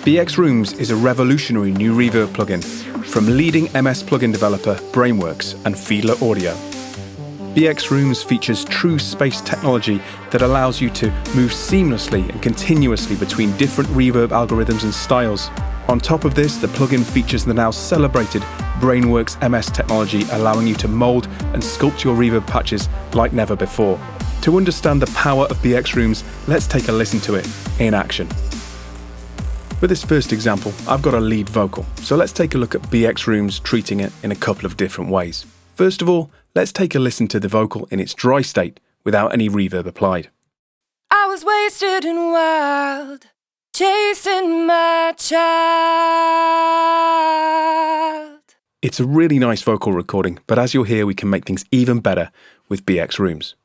BX rooMS is a revolutionary new reverb plugin from leading MS plugin developer Brainworks and Fiedler Audio. BX rooMS features true space technology that allows you to move seamlessly and continuously between different reverb algorithms and styles. On top of this, the plugin features the now celebrated Brainworks MS technology, allowing you to mold and sculpt your reverb patches like never before. To understand the power of BX rooMS, let's take a listen to it in action. For this first example, I've got a lead vocal, so let's take a look at BX rooMS treating it in a couple of different ways. First of all, let's take a listen to the vocal in its dry state without any reverb applied. I was wasted and wild, chasing my child. It's a really nice vocal recording, but as you'll hear, we can make things even better with BX rooMS.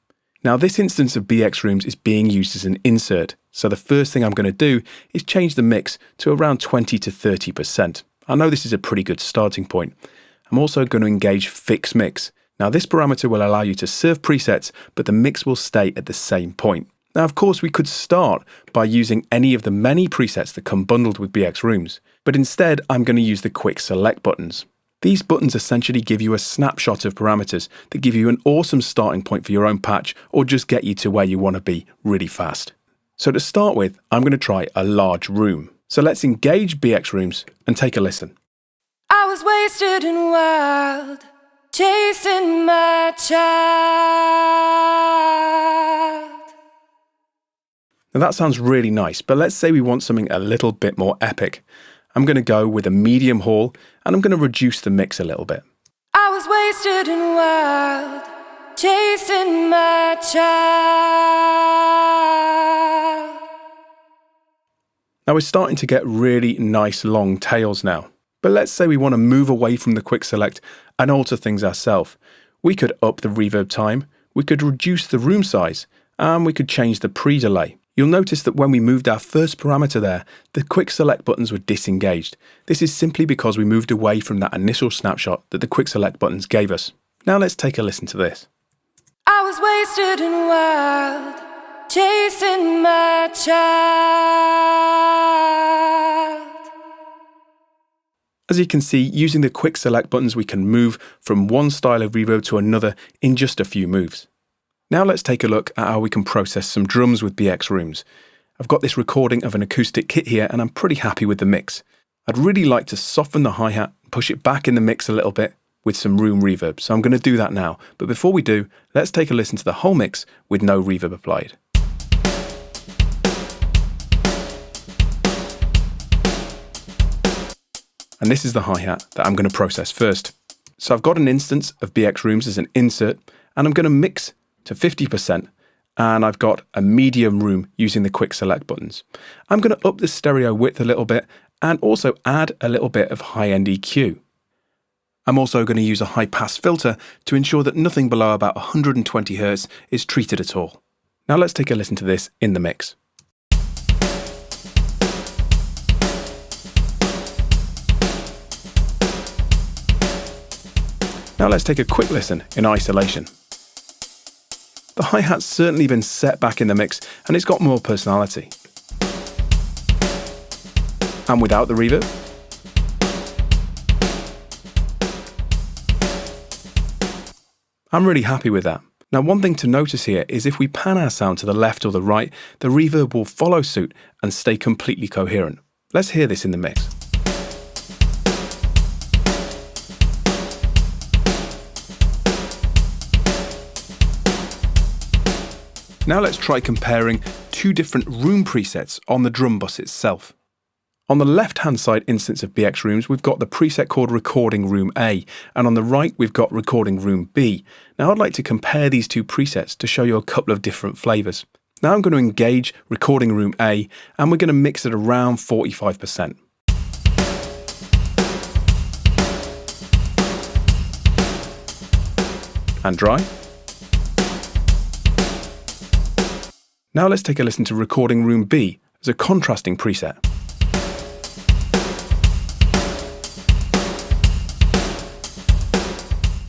Now, this instance of BX rooMS is being used as an insert, so the first thing I'm going to do is change the mix to around 20 to 30%. I know this is a pretty good starting point. I'm also going to engage Fix Mix. Now, this parameter will allow you to serve presets, but the mix will stay at the same point. Now, of course, we could start by using any of the many presets that come bundled with BX rooMS, but instead I'm going to use the quick select buttons. These buttons essentially give you a snapshot of parameters that give you an awesome starting point for your own patch or just get you to where you want to be really fast. So to start with, I'm going to try a large room. So let's engage BX rooMS and take a listen. I was wasted and wild, chasing my child. Now that sounds really nice, but let's say we want something a little bit more epic. I'm going to go with a medium haul and I'm going to reduce the mix a little bit. I was wasted and wild, chasing my child. Now we're starting to get really nice long tails now. But let's say we want to move away from the quick select and alter things ourselves. We could up the reverb time, we could reduce the room size, and we could change the pre-delay. You'll notice that when we moved our first parameter there, the quick select buttons were disengaged. This is simply because we moved away from that initial snapshot that the quick select buttons gave us. Now let's take a listen to this. I was wasted and wild, chasing my child. As you can see, using the quick select buttons, we can move from one style of reverb to another in just a few moves. Now let's take a look at how we can process some drums with BX rooMS. I've got this recording of an acoustic kit here and I'm pretty happy with the mix. I'd really like to soften the hi-hat and push it back in the mix a little bit with some room reverb, so I'm going to do that now. But before we do, let's take a listen to the whole mix with no reverb applied. And this is the hi-hat that I'm going to process first. So I've got an instance of BX rooMS as an insert, and I'm going to mix to 50%, and I've got a medium room using the quick select buttons. I'm going to up the stereo width a little bit and also add a little bit of high-end EQ. I'm also going to use a high-pass filter to ensure that nothing below about 120 Hz is treated at all. Now let's take a listen to this in the mix. Now let's take a quick listen in isolation. The hi-hat's certainly been set back in the mix and it's got more personality. And without the reverb. I'm really happy with that. Now, one thing to notice here is if we pan our sound to the left or the right, the reverb will follow suit and stay completely coherent. Let's hear this in the mix. Now let's try comparing two different room presets on the drum bus itself. On the left-hand side instance of BX rooMS, we've got the preset called Recording Room A, and on the right, we've got Recording Room B. Now I'd like to compare these two presets to show you a couple of different flavors. Now I'm going to engage Recording Room A, and we're going to mix it around 45%. And dry. Now let's take a listen to Recording Room B as a contrasting preset.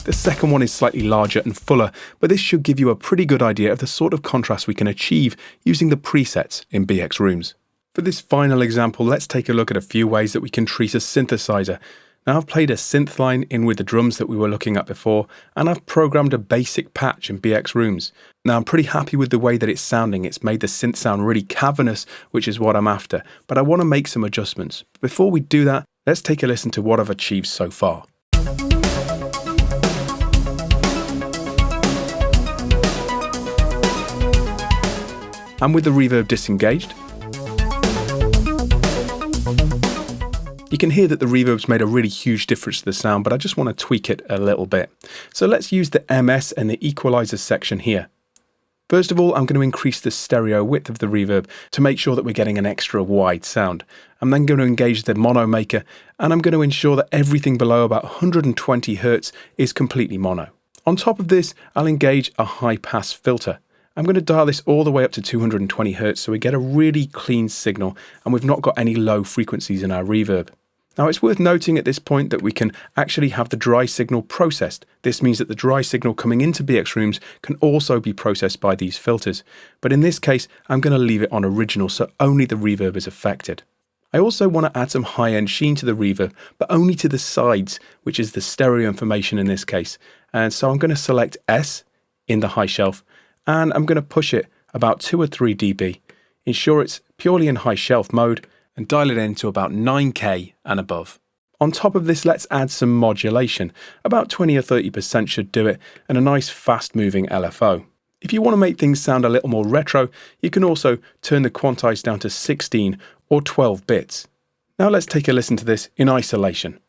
The second one is slightly larger and fuller, but this should give you a pretty good idea of the sort of contrast we can achieve using the presets in BX rooMS. For this final example, let's take a look at a few ways that we can treat a synthesizer. Now I've played a synth line in with the drums that we were looking at before, and I've programmed a basic patch in BX rooms. Now I'm pretty happy with the way that it's sounding. It's made the synth sound really cavernous, which is what I'm after, but I want to make some adjustments. Before we do that, let's take a listen to what I've achieved so far. And with the reverb disengaged, you can hear that the reverb's made a really huge difference to the sound, but I just want to tweak it a little bit. So let's use the MS and the equalizer section here. First of all, I'm going to increase the stereo width of the reverb to make sure that we're getting an extra wide sound. I'm then going to engage the mono maker, and I'm going to ensure that everything below about 120 Hz is completely mono. On top of this, I'll engage a high pass filter. I'm going to dial this all the way up to 220 Hz so we get a really clean signal and we've not got any low frequencies in our reverb. Now it's worth noting at this point that we can actually have the dry signal processed. This means that the dry signal coming into BX rooms can also be processed by these filters. But in this case, I'm going to leave it on original so only the reverb is affected. I also want to add some high-end sheen to the reverb, but only to the sides, which is the stereo information in this case. And so I'm going to select S in the high shelf, and I'm going to push it about 2 or 3 dB, ensure it's purely in high shelf mode, and dial it in to about 9K and above. On top of this, let's add some modulation. About 20 or 30% should do it, and a nice fast-moving LFO. If you want to make things sound a little more retro, you can also turn the quantize down to 16 or 12 bits. Now let's take a listen to this in isolation.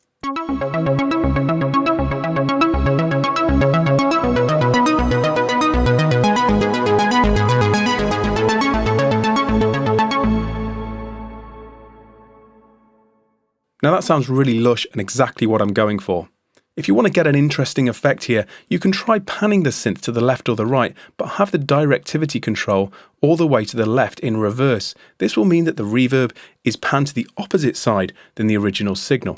Now that sounds really lush and exactly what I'm going for. If you want to get an interesting effect here, you can try panning the synth to the left or the right, but have the directivity control all the way to the left in reverse. This will mean that the reverb is panned to the opposite side than the original signal.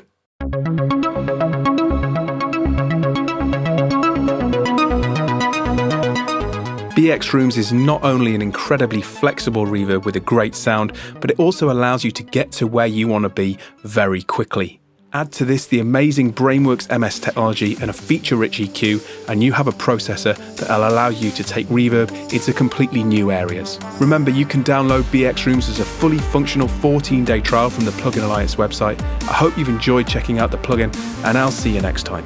BX Rooms is not only an incredibly flexible reverb with a great sound, but it also allows you to get to where you want to be very quickly. Add to this the amazing Brainworks MS technology and a feature-rich EQ, and you have a processor that will allow you to take reverb into completely new areas. Remember, you can download BX Rooms as a fully functional 14-day trial from the Plugin Alliance website. I hope you've enjoyed checking out the plugin, and I'll see you next time.